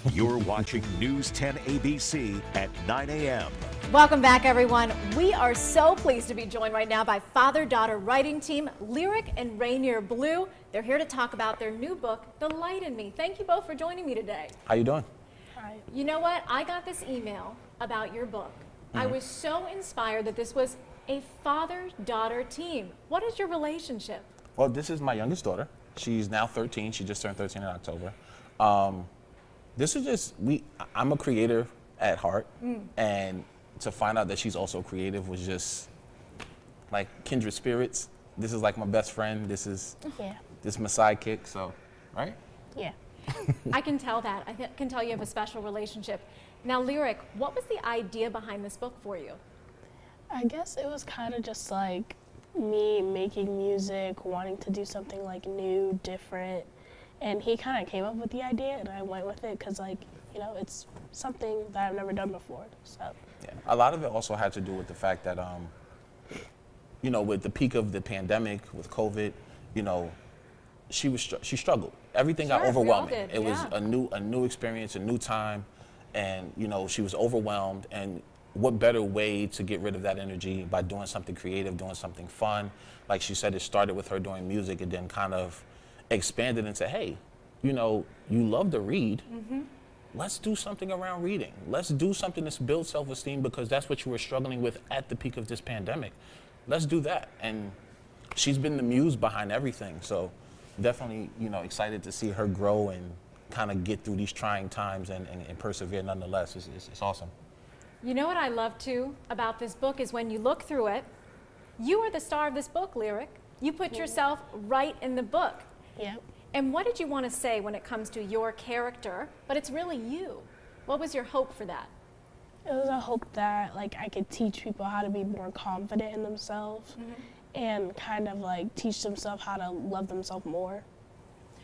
You're watching News 10 ABC at 9 a.m. Welcome back, everyone. We are so pleased to be joined right now by father-daughter writing team Lyriq and Rainier Blue. They're here to talk about their new book, The Light in Me. Thank you both for joining me today. How you doing? Hi. You know what? I got this email about your book. I was so inspired that this was a father-daughter team. What is your relationship? Well, this is my youngest daughter. She's now 13. She just turned 13 in October. This is just, I'm a creator at heart, and to find out that she's also creative was just like kindred spirits. This is like my best friend. This is my sidekick, so, right? Yeah. I can tell that. I can tell you have a special relationship. Now, Lyriq, what was the idea behind this book for you? I guess it was kind of just like me making music, wanting to do something like new, different, and he kind of came up with the idea and I went with it because, like, you know, it's something that I've never done before, so. Yeah, a lot of it also had to do with the fact that, you know, with the peak of the pandemic, with COVID, you know, she struggled. Everything got overwhelming. It was a new experience, a new time, and, you know, she was overwhelmed, and what better way to get rid of that energy by doing something creative, doing something fun. Like she said, it started with her doing music and then kind of expanded into, hey, you know, you love to read. Let's do something around reading. Let's do something to build self-esteem because that's what you were struggling with at the peak of this pandemic. Let's do that. And she's been the muse behind everything. So definitely, you know, excited to see her grow and kind of get through these trying times and persevere nonetheless. It's awesome. You know what I love too about this book is when you look through it, you are the star of this book, Lyriq. You put yourself right in the book. Yeah. And what did you want to say when it comes to your character, but it's really you? What was your hope for that? It was a hope that, like, I could teach people how to be more confident in themselves and kind of like teach themselves how to love themselves more.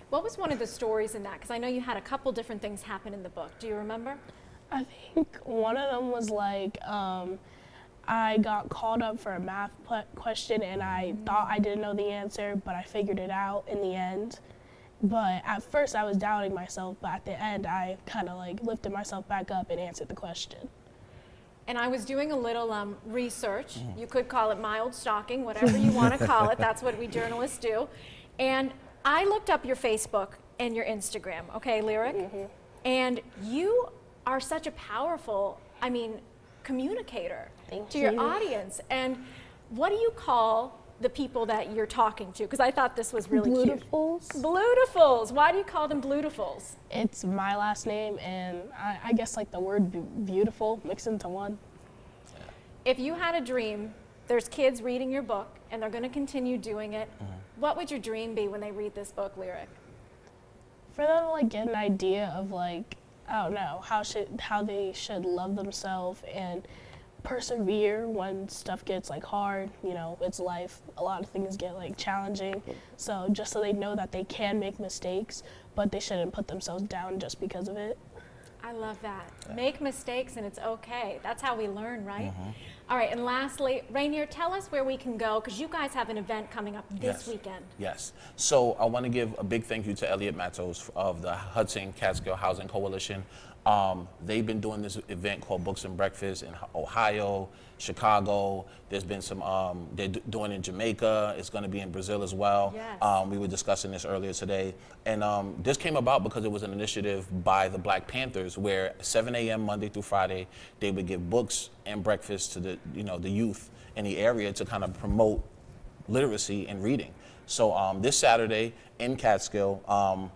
What was one of the stories in that? Because I know you had a couple different things happen in the book. Do you remember? I think one of them was like, I got called up for a math question and I thought I didn't know the answer, but I figured it out in the end. But at first I was doubting myself, but at the end I kind of like lifted myself back up and answered the question. And I was doing a little research. You could call it mild stalking, whatever you want to call it. That's what we journalists do. And I looked up your Facebook and your Instagram, okay, Lyriq? And you are such a powerful, I mean, communicator to your audience. And what do you call the people that you're talking to? Because I thought this was really cute. Bluetifuls. Why do you call them bluetifuls? It's my last name and I guess like the word beautiful mixed into one. If you had a dream, there's kids reading your book and they're going to continue doing it. What would your dream be when they read this book, Lyriq? For them to like get an idea of like, I don't know, how they should love themselves and persevere when stuff gets like hard. You know, it's life. A lot of things get like challenging. So just so they know that they can make mistakes, but they shouldn't put themselves down just because of it. I love that. Make mistakes and it's okay. That's how we learn, right? All right, and lastly, Rainier, tell us where we can go because you guys have an event coming up this weekend. Yes. So I want to give a big thank you to Elliot Matos of the Hudson Catskill Housing Coalition. They've been doing this event called Books and Breakfast in Ohio, Chicago. There's been some, they're doing in Jamaica. It's going to be in Brazil as well. Yes. We were discussing this earlier today. And this came about because it was an initiative by the Black Panthers where 7 a.m. Monday through Friday, they would give books and breakfast to the, you know, the youth in the area to kind of promote literacy and reading. So this Saturday in Catskill,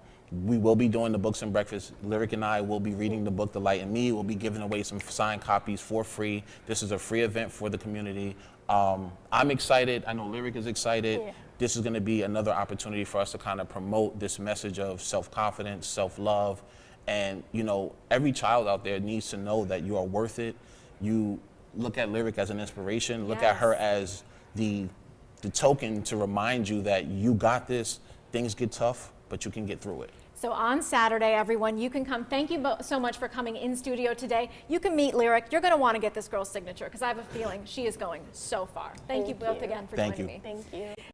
we will be doing the books and breakfast. Lyriq and I will be reading the book, The Light in Me. We'll be giving away some signed copies for free. This is a free event for the community. I'm excited. I know Lyriq is excited. This is going to be another opportunity for us to kind of promote this message of self-confidence, self-love. And, you know, every child out there needs to know that you are worth it. You look at Lyriq as an inspiration. Look at her as the token to remind you that you got this. Things get tough, but you can get through it. So on Saturday, everyone, you can come. Thank you so much for coming in studio today. You can meet Lyriq. You're going to want to get this girl's signature because I have a feeling she is going so far. Thank you both again for joining me. Thank you.